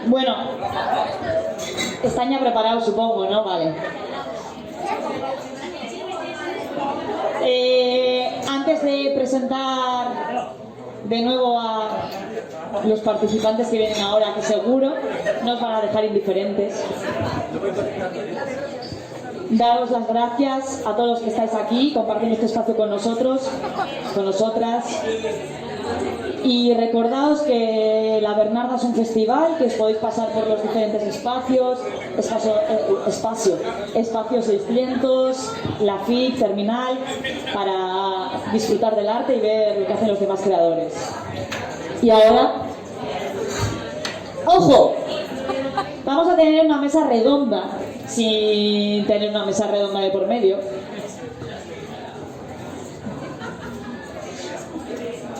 Bueno, están ya preparados, supongo, ¿no? Vale. Antes de presentar de nuevo a los participantes que vienen ahora, que seguro nos van a dejar indiferentes, daros las gracias a todos los que estáis aquí compartiendo este espacio con nosotros, con nosotras. Y recordaos que La Bernarda es un festival, que os podéis pasar por los diferentes espacios, espacio 600, la FIC, Terminal, para disfrutar del arte y ver lo que hacen los demás creadores. Y ahora, ¡ojo! Vamos a tener una mesa redonda, sin tener una mesa redonda de por medio.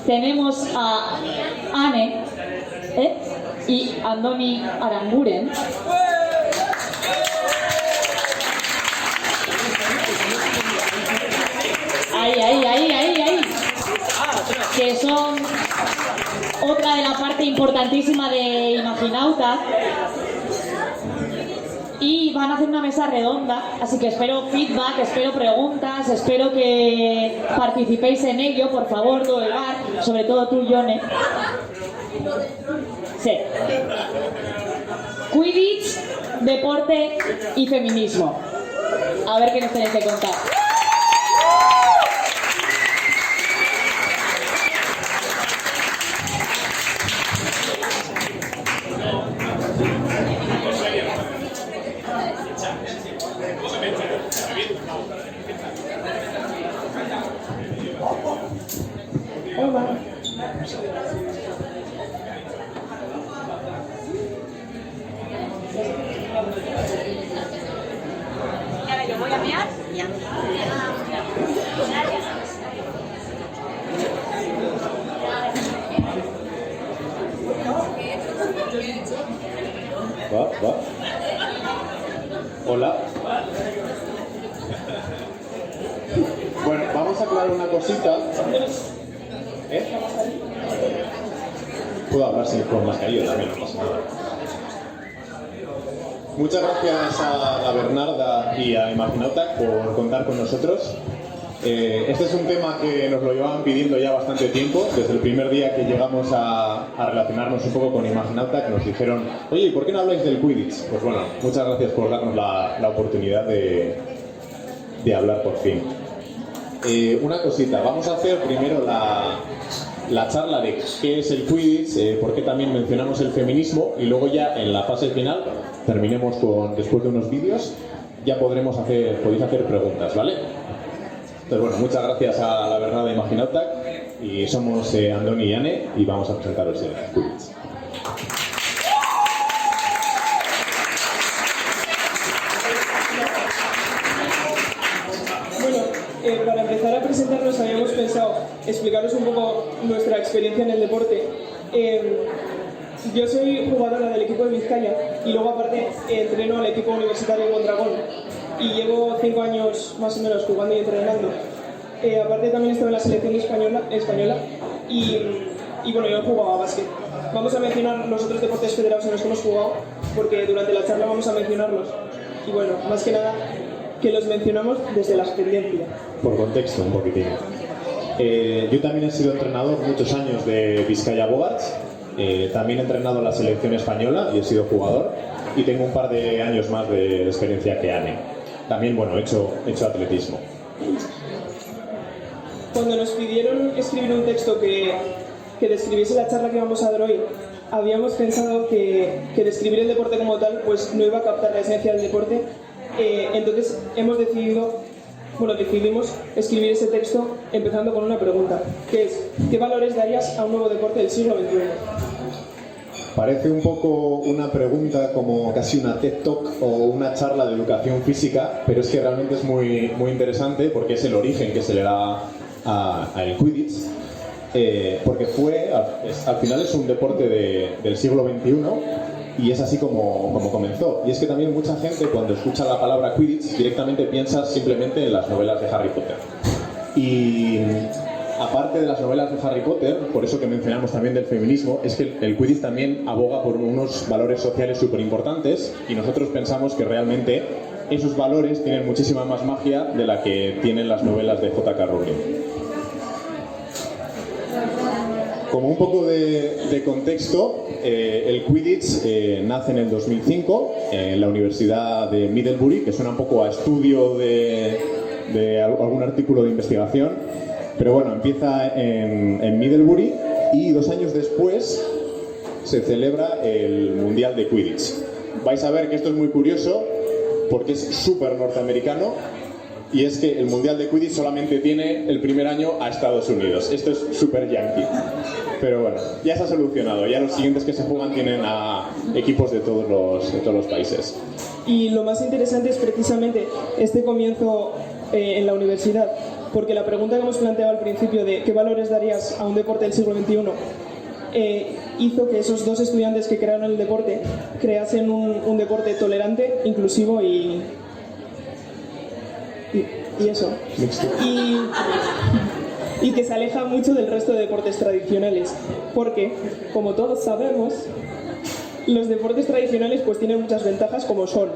Tenemos a Anne y Andoni Aranguren. Ahí. Que son otra de la parte importantísima de Imaginauta. Y van a hacer una mesa redonda, así que espero feedback, espero preguntas, espero que participéis en ello, por favor, todo el bar, sobre todo tú, Yone. Sí. Quidditch, deporte y feminismo. A ver qué nos tenéis que contar. Hola. Y ahora yo voy a mear. Ya. Va. Hola. Bueno, vamos a aclarar una cosita. Puedo hablar sin con mascarilla también, no pasa nada. Muchas gracias a La Bernarda y a Imaginauta por contar con nosotros. Este es un tema que nos lo llevaban pidiendo ya bastante tiempo, desde el primer día que llegamos a relacionarnos un poco con Imaginauta, que nos dijeron, oye, ¿por qué no habláis del Quidditch? Pues bueno, muchas gracias por darnos la oportunidad de hablar por fin. Una cosita, vamos a hacer primero la charla de qué es el Quidditch, por qué también mencionamos el feminismo, y luego ya en la fase final terminemos después de unos vídeos, ya podéis hacer preguntas, ¿vale? Entonces bueno, muchas gracias a La Bernarda de Imaginauta, y somos Andoni y Anne, y vamos a presentaros el Quidditch. Para empezar a presentarnos habíamos pensado explicaros un poco nuestra experiencia en el deporte. Yo soy jugadora del equipo de Vizcaya y luego aparte entreno al equipo universitario Mondragón y llevo 5 años más o menos jugando y entrenando. Aparte también estuve en la selección española y bueno, yo he jugado a básquet. Vamos a mencionar los otros deportes federados en los que hemos jugado porque durante la charla vamos a mencionarlos. Y bueno, más que nada que los mencionamos desde la experiencia. Por contexto, un poquitín. Yo también he sido entrenador muchos años de Vizcaya Bogarts, también he entrenado la selección española y he sido jugador, y tengo un par de años más de experiencia que Anne. También, bueno, he hecho atletismo. Cuando nos pidieron escribir un texto que describiese la charla que vamos a dar hoy, habíamos pensado que describir el deporte como tal pues no iba a captar la esencia del deporte. Entonces decidimos escribir ese texto empezando con una pregunta, que es ¿qué valores darías a un nuevo deporte del siglo XXI? Parece un poco una pregunta como casi una TED Talk o una charla de educación física, pero es que realmente es muy, muy interesante porque es el origen que se le da al Quidditch, porque al final es un deporte del siglo XXI y es así como comenzó. Y es que también mucha gente cuando escucha la palabra Quidditch directamente piensa simplemente en las novelas de Harry Potter. Y aparte de las novelas de Harry Potter, por eso que mencionamos también del feminismo, es que el Quidditch también aboga por unos valores sociales súper importantes y nosotros pensamos que realmente esos valores tienen muchísima más magia de la que tienen las novelas de J.K. Rowling. Como un poco de contexto, el Quidditch nace en el 2005 en la Universidad de Middlebury, que suena un poco a estudio de algún artículo de investigación, pero bueno, empieza en Middlebury y 2 años después se celebra el Mundial de Quidditch. Vais a ver que esto es muy curioso porque es súper norteamericano. Y es que el Mundial de Quidditch solamente tiene el primer año a Estados Unidos. Esto es súper yankee. Pero bueno, ya se ha solucionado. Ya los siguientes que se juegan tienen a equipos de todos los países. Y lo más interesante es precisamente este comienzo en la universidad. Porque la pregunta que hemos planteado al principio de qué valores darías a un deporte del siglo XXI hizo que esos 2 estudiantes que crearon el deporte creasen un deporte tolerante, inclusivo y eso. Y que se aleja mucho del resto de deportes tradicionales. Porque, como todos sabemos, los deportes tradicionales pues tienen muchas ventajas, como son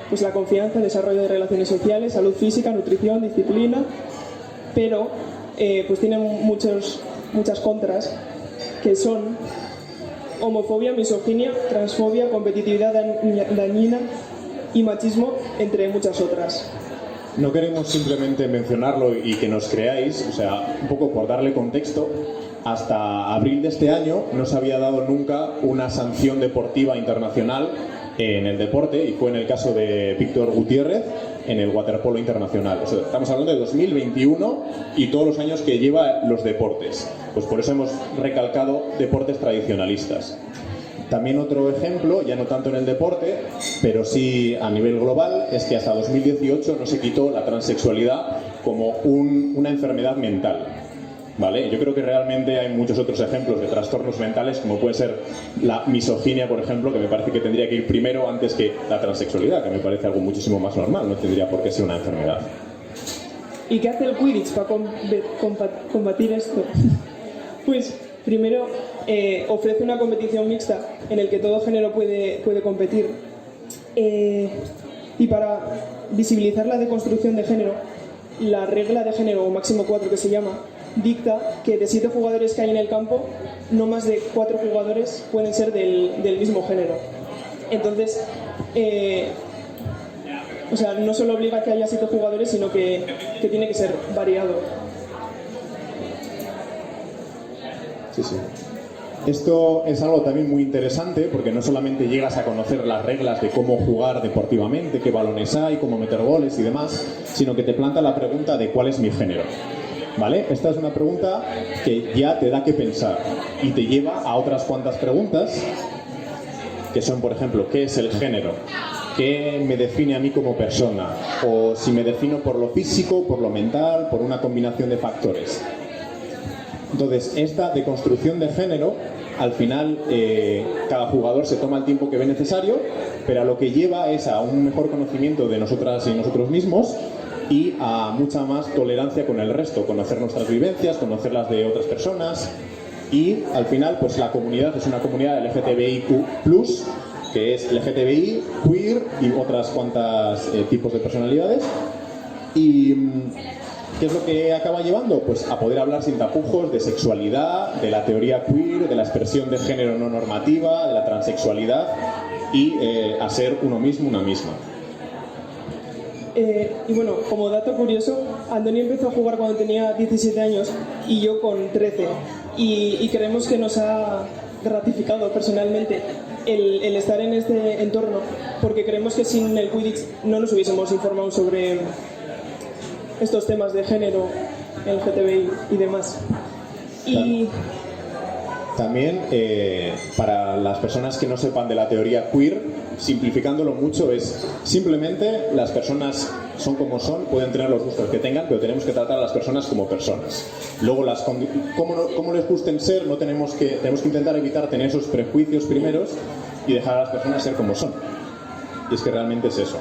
pues la confianza, el desarrollo de relaciones sociales, salud física, nutrición, disciplina, pero pues tienen muchas contras, que son homofobia, misoginia, transfobia, competitividad dañina y machismo, entre muchas otras. No queremos simplemente mencionarlo y que nos creáis, o sea, un poco por darle contexto, hasta abril de este año no se había dado nunca una sanción deportiva internacional en el deporte, y fue en el caso de Víctor Gutiérrez en el waterpolo internacional. O sea, estamos hablando de 2021 y todos los años que lleva los deportes. Pues por eso hemos recalcado deportes tradicionalistas. También otro ejemplo, ya no tanto en el deporte, pero sí a nivel global, es que hasta 2018 no se quitó la transexualidad como una enfermedad mental. ¿Vale? Yo creo que realmente hay muchos otros ejemplos de trastornos mentales, como puede ser la misoginia, por ejemplo, que me parece que tendría que ir primero antes que la transexualidad, que me parece algo muchísimo más normal, no tendría por qué ser una enfermedad. ¿Y qué hace el Quidditch para combatir esto? Pues primero ofrece una competición mixta en el que todo género puede competir. Y para visibilizar la deconstrucción de género, la regla de género, o máximo 4 que se llama, dicta que de 7 jugadores que hay en el campo, no más de 4 jugadores pueden ser del mismo género. Entonces, o sea, no solo obliga a que haya 7 jugadores, sino que tiene que ser variado. Sí, sí. Esto es algo también muy interesante porque no solamente llegas a conocer las reglas de cómo jugar deportivamente, qué balones hay, cómo meter goles y demás, sino que te planta la pregunta de cuál es mi género. ¿Vale? Esta es una pregunta que ya te da que pensar y te lleva a otras cuantas preguntas que son, por ejemplo, ¿qué es el género? ¿Qué me define a mí como persona? O si me defino por lo físico, por lo mental, por una combinación de factores. Entonces, esta deconstrucción de género, al final, cada jugador se toma el tiempo que ve necesario, pero a lo que lleva es a un mejor conocimiento de nosotras y nosotros mismos y a mucha más tolerancia con el resto, conocer nuestras vivencias, conocer las de otras personas, y al final pues la comunidad es una comunidad LGTBIQ+, que es LGTBI, queer y otras cuantas tipos de personalidades. Y ¿qué es lo que acaba llevando? Pues a poder hablar sin tapujos de sexualidad, de la teoría queer, de la expresión de género no normativa, de la transexualidad y a ser uno mismo, una misma. Y bueno, como dato curioso, Andoni empezó a jugar cuando tenía 17 años y yo con 13. Y creemos que nos ha gratificado personalmente el estar en este entorno, porque creemos que sin el Quidditch no nos hubiésemos informado sobre estos temas de género, LGTBI y demás. Y también, para las personas que no sepan de la teoría queer, simplificándolo mucho, es simplemente las personas son como son, pueden tener los gustos que tengan, pero tenemos que tratar a las personas como personas. Luego, como les gusten ser, tenemos que intentar evitar tener esos prejuicios primeros y dejar a las personas ser como son. Y es que realmente es eso.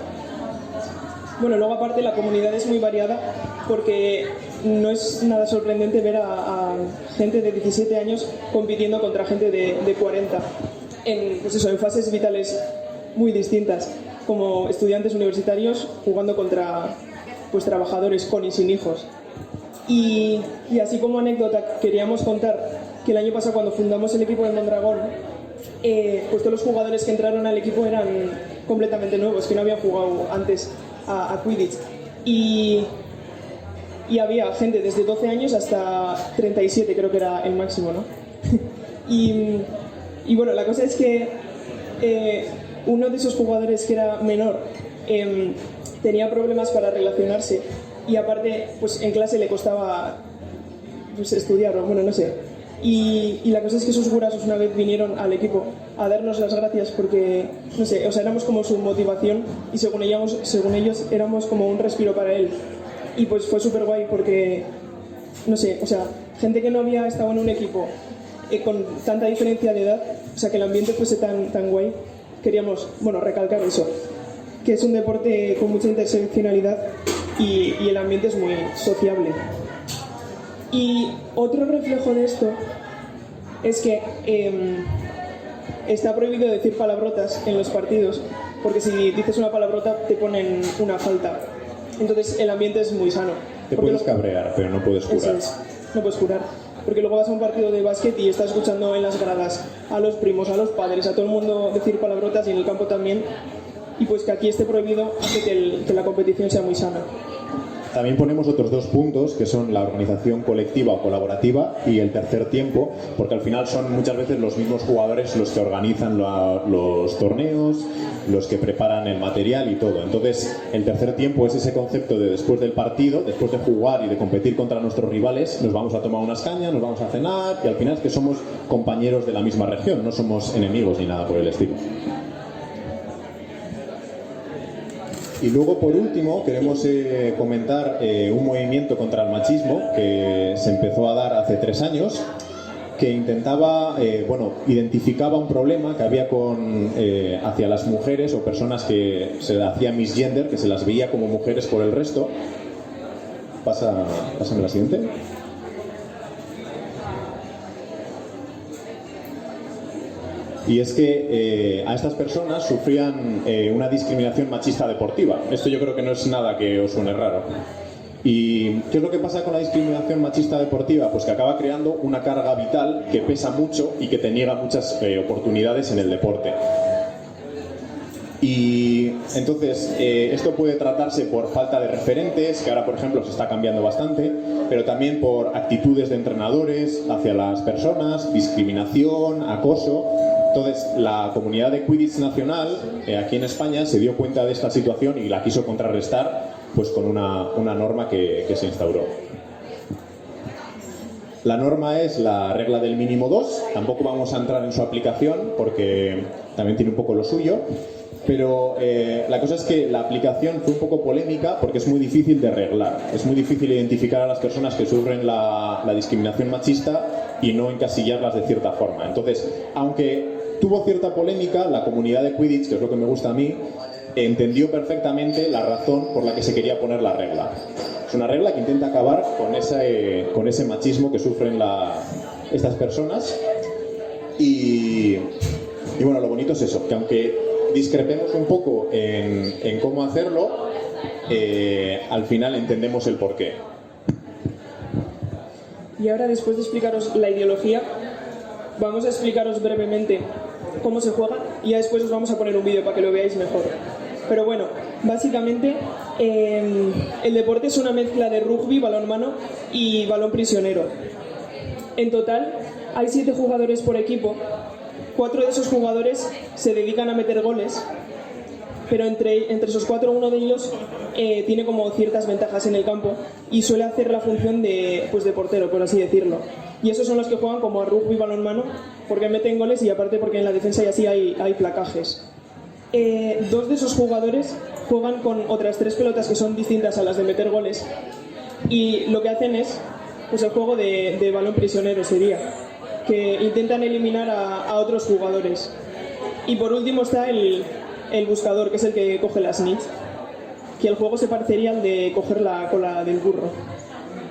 Bueno, luego aparte la comunidad es muy variada porque no es nada sorprendente ver a gente de 17 años compitiendo contra gente de 40 pues eso, en fases vitales muy distintas, como estudiantes universitarios jugando contra pues trabajadores con y sin hijos. Y así como anécdota queríamos contar que el año pasado, cuando fundamos el equipo de Mondragón, pues todos los jugadores que entraron al equipo eran completamente nuevos, que no habían jugado antes a Quidditch. Y había gente desde 12 años hasta 37, creo que era el máximo, ¿no? y bueno, la cosa es que uno de esos jugadores que era menor tenía problemas para relacionarse, y aparte pues en clase le costaba pues estudiar, o bueno, no sé. Y la cosa es que esos gurasos una vez vinieron al equipo a darnos las gracias porque, no sé, o sea, éramos como su motivación, y según ellos éramos como un respiro para él. Y pues fue súper guay porque, no sé, o sea, gente que no había estado en un equipo con tanta diferencia de edad, o sea, que el ambiente fuese tan guay. Queríamos, bueno, recalcar eso, que es un deporte con mucha interseccionalidad y el ambiente es muy sociable. Y otro reflejo de esto es que está prohibido decir palabrotas en los partidos, porque si dices una palabrota te ponen una falta. Entonces el ambiente es muy sano. Te puedes cabrear, pero no puedes jurar. No puedes jurar. Porque luego vas a un partido de básquet y estás escuchando en las gradas a los primos, a los padres, a todo el mundo decir palabrotas, y en el campo también. Y pues que aquí esté prohibido hace que la competición sea muy sana. También ponemos otros dos puntos, que son la organización colectiva o colaborativa y el tercer tiempo, porque al final son muchas veces los mismos jugadores los que organizan los torneos, los que preparan el material y todo. Entonces, el tercer tiempo es ese concepto de después del partido, después de jugar y de competir contra nuestros rivales, nos vamos a tomar unas cañas, nos vamos a cenar, y al final es que somos compañeros de la misma región, no somos enemigos ni nada por el estilo. Y luego, por último, queremos comentar un movimiento contra el machismo que se empezó a dar hace 3 años, que intentaba, identificaba un problema que había hacia las mujeres o personas que se hacían misgender, que se las veía como mujeres por el resto. Pásame la siguiente. Y es que a estas personas sufrían una discriminación machista deportiva. Esto yo creo que no es nada que os suene raro. ¿Y qué es lo que pasa con la discriminación machista deportiva? Pues que acaba creando una carga vital que pesa mucho y que te niega muchas oportunidades en el deporte. Y entonces esto puede tratarse por falta de referentes, que ahora por ejemplo se está cambiando bastante, pero también por actitudes de entrenadores hacia las personas, discriminación, acoso. Entonces, la comunidad de Quidditch nacional aquí en España se dio cuenta de esta situación y la quiso contrarrestar pues con una norma que se instauró. La norma es la regla del mínimo 2, tampoco vamos a entrar en su aplicación porque también tiene un poco lo suyo, pero la cosa es que la aplicación fue un poco polémica porque es muy difícil de arreglar, es muy difícil identificar a las personas que sufren la discriminación machista y no encasillarlas de cierta forma. Entonces, aunque tuvo cierta polémica, la comunidad de Quidditch, que es lo que me gusta a mí, entendió perfectamente la razón por la que se quería poner la regla. Es una regla que intenta acabar con ese machismo que sufren estas personas. Y bueno, lo bonito es eso, que aunque discrepemos un poco en cómo hacerlo, al final entendemos el porqué. Y ahora, después de explicaros la ideología, vamos a explicaros brevemente cómo se juega, y ya después os vamos a poner un vídeo para que lo veáis mejor. Pero bueno, básicamente el deporte es una mezcla de rugby, balonmano y balón prisionero. En total hay 7 jugadores por equipo. 4 de esos jugadores se dedican a meter goles, pero entre esos 4 uno de ellos tiene como ciertas ventajas en el campo y suele hacer la función de portero, por así decirlo. Y esos son los que juegan como a rugby y balonmano, porque meten goles y aparte porque en la defensa y así hay placajes. 2 de esos jugadores juegan con otras 3 pelotas que son distintas a las de meter goles, y lo que hacen es el juego de balón prisionero, sería que intentan eliminar a otros jugadores. Y por último está el buscador, que es el que coge la snitch, que el juego se parecería al de coger la cola del burro.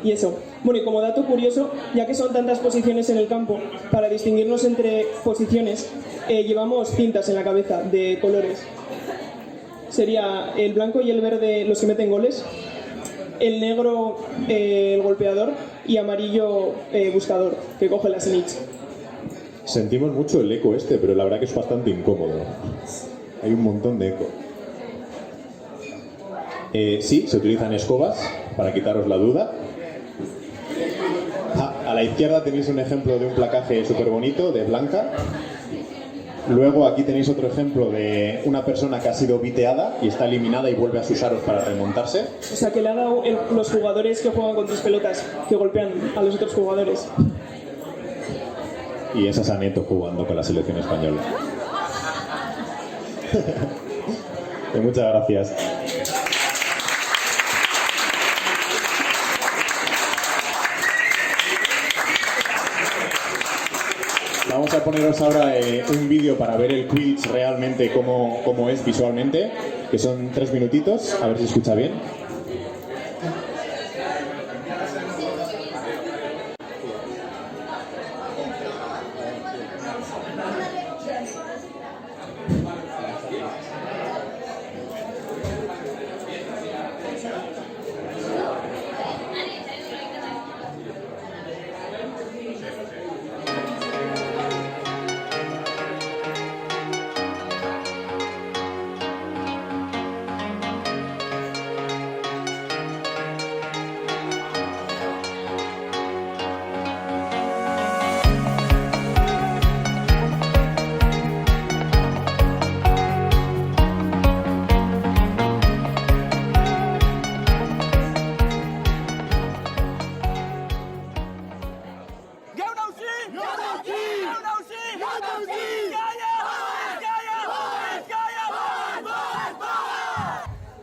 y eso. Bueno, y como dato curioso, ya que son tantas posiciones en el campo, para distinguirnos entre posiciones, llevamos cintas en la cabeza de colores. Sería el blanco y el verde los que meten goles, el negro el golpeador y amarillo buscador, que coge la snitch. Sentimos mucho el eco este, pero la verdad que es bastante incómodo. Hay un montón de eco. Sí, se utilizan escobas, para quitaros la duda. A la izquierda tenéis un ejemplo de un placaje súper bonito, de Blanca. Luego aquí tenéis otro ejemplo de una persona que ha sido biteada y está eliminada y vuelve a sus aros para remontarse. O sea, que le ha dado los jugadores que juegan con 3 pelotas, que golpean a los otros jugadores. Y esa es Aneto jugando con la selección española. Muchas gracias. Vamos a poneros ahora un vídeo para ver el Quidditch realmente cómo es visualmente, que son 3 minutitos, a ver si se escucha bien.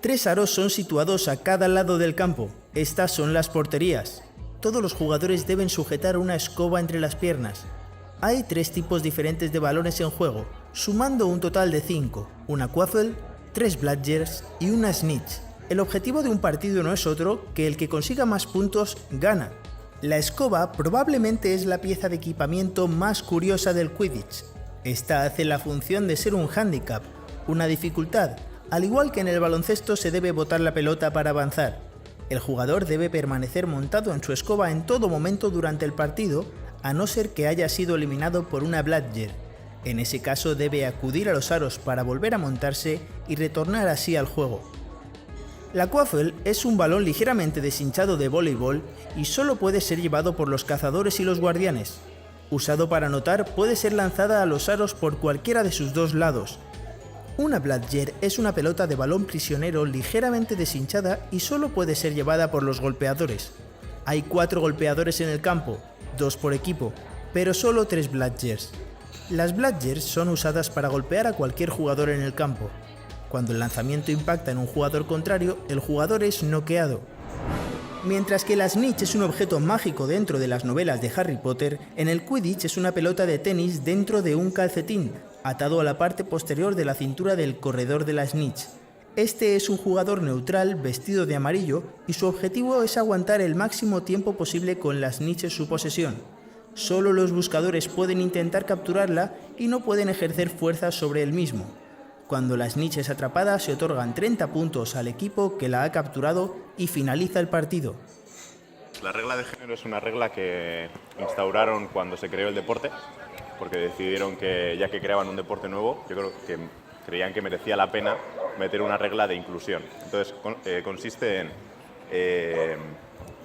Tres aros son situados a cada lado del campo. Estas son las porterías. Todos los jugadores deben sujetar una escoba entre las piernas. Hay 3 tipos diferentes de balones en juego, sumando un total de 5, una quaffle, 3 bludgers y una snitch. El objetivo de un partido no es otro que el que consiga más puntos gana. La escoba probablemente es la pieza de equipamiento más curiosa del Quidditch. Esta hace la función de ser un hándicap, una dificultad. Al igual que en el baloncesto se debe botar la pelota para avanzar. El jugador debe permanecer montado en su escoba en todo momento durante el partido, a no ser que haya sido eliminado por una bludger. En ese caso debe acudir a los aros para volver a montarse y retornar así al juego. La quaffle es un balón ligeramente deshinchado de voleibol y solo puede ser llevado por los cazadores y los guardianes. Usado para anotar, puede ser lanzada a los aros por cualquiera de sus 2 lados. Una bludger es una pelota de balón prisionero ligeramente deshinchada y solo puede ser llevada por los golpeadores. Hay 4 golpeadores en el campo, 2 por equipo, pero solo 3 bludgers. Las bludgers son usadas para golpear a cualquier jugador en el campo. Cuando el lanzamiento impacta en un jugador contrario, el jugador es noqueado. Mientras que la snitch es un objeto mágico dentro de las novelas de Harry Potter, en el Quidditch es una pelota de tenis dentro de un calcetín, atado a la parte posterior de la cintura del corredor de la snitch. Este es un jugador neutral vestido de amarillo y su objetivo es aguantar el máximo tiempo posible con la snitch en su posesión. Solo los buscadores pueden intentar capturarla y no pueden ejercer fuerza sobre el mismo. Cuando la snitch es atrapada se otorgan 30 puntos al equipo que la ha capturado y finaliza el partido. La regla de género es una regla que instauraron cuando se creó el deporte, porque decidieron que ya que creaban un deporte nuevo, yo creo que creían que merecía la pena meter una regla de inclusión. Entonces consiste en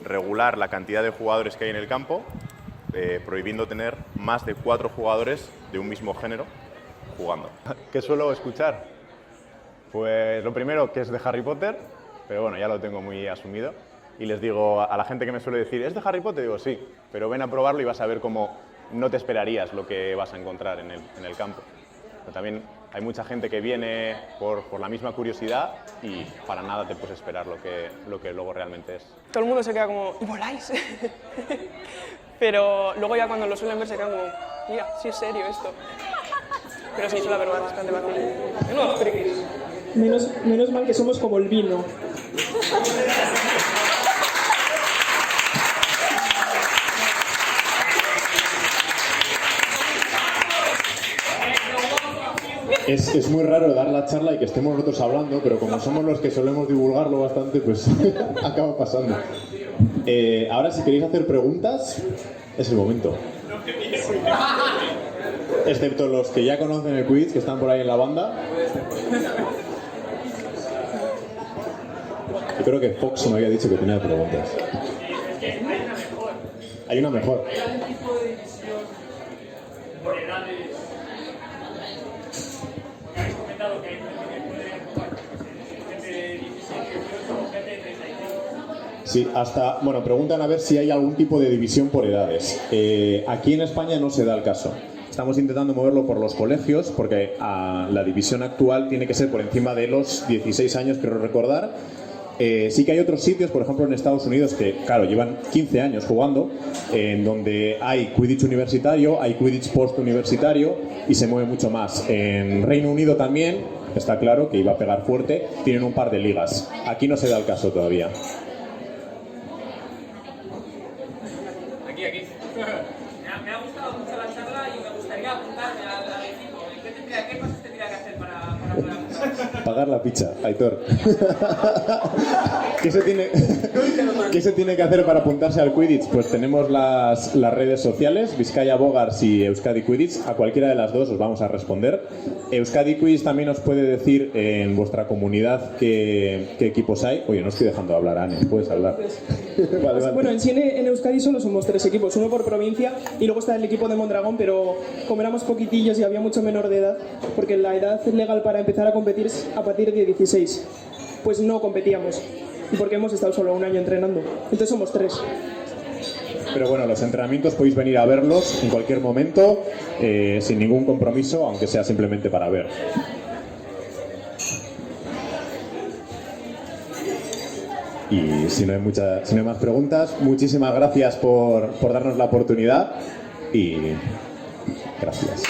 regular la cantidad de jugadores que hay en el campo, prohibiendo tener más de 4 jugadores de un mismo género jugando. ¿Qué suelo escuchar? Pues lo primero, que es de Harry Potter, pero bueno, ya lo tengo muy asumido. Y les digo a la gente que me suele decir, ¿es de Harry Potter? Digo, sí, pero ven a probarlo y vas a ver cómo no te esperarías lo que vas a encontrar en el campo. Pero también hay mucha gente que viene por la misma curiosidad y para nada te puedes esperar lo que luego realmente es. Todo el mundo se queda como, ¿y voláis? Pero luego ya cuando lo suelen ver se quedan como, mira, sí es serio esto. Pero sí, eso la verdad, bastante fácil. Menudos frikis. Menos mal que somos como el vino. Es muy raro dar la charla y que estemos nosotros hablando, pero como somos los que solemos divulgarlo bastante, pues acaba pasando. Ahora, si queréis hacer preguntas, es el momento. Excepto los que ya conocen el quiz, que están por ahí en la banda. Yo creo que Fox me había dicho que tenía preguntas. Hay una mejor. Sí, hasta, bueno, preguntan a ver si hay algún tipo de división por edades. Aquí en España no se da el caso. Estamos intentando moverlo por los colegios porque la división actual tiene que ser por encima de los 16 años, creo recordar. Sí que hay otros sitios, por ejemplo en Estados Unidos, que claro, llevan 15 años jugando, en donde hay Quidditch universitario, hay Quidditch post-universitario y se mueve mucho más. En Reino Unido también, está claro que iba a pegar fuerte, tienen un par de ligas. Aquí no se da el caso todavía. Aquí. Me ha gustado mucho la charla y me gustaría apuntarme al equipo. ¿Qué cosas tendría que hacer para poder apuntarme? Pagar la pizza, Aitor. ¿Qué se tiene que hacer para apuntarse al Quidditch? Pues tenemos las redes sociales, Vizcaya Bogars y Euskadi Quidditch. A cualquiera de las dos os vamos a responder. Euskadi Quidditch también os puede decir en vuestra comunidad qué equipos hay. Oye, no estoy dejando hablar, Anne, puedes hablar. Vale. Bueno, en sí en Euskadi solo somos 3 equipos, uno por provincia y luego está el equipo de Mondragón, pero como éramos poquitillos y había mucho menor de edad, porque la edad legal para empezar a competir es a partir de 16, pues no competíamos, porque hemos estado solo un año entrenando, entonces somos 3. Pero bueno, los entrenamientos podéis venir a verlos en cualquier momento, sin ningún compromiso, aunque sea simplemente para ver. Y si no hay más preguntas, muchísimas gracias por darnos la oportunidad y gracias.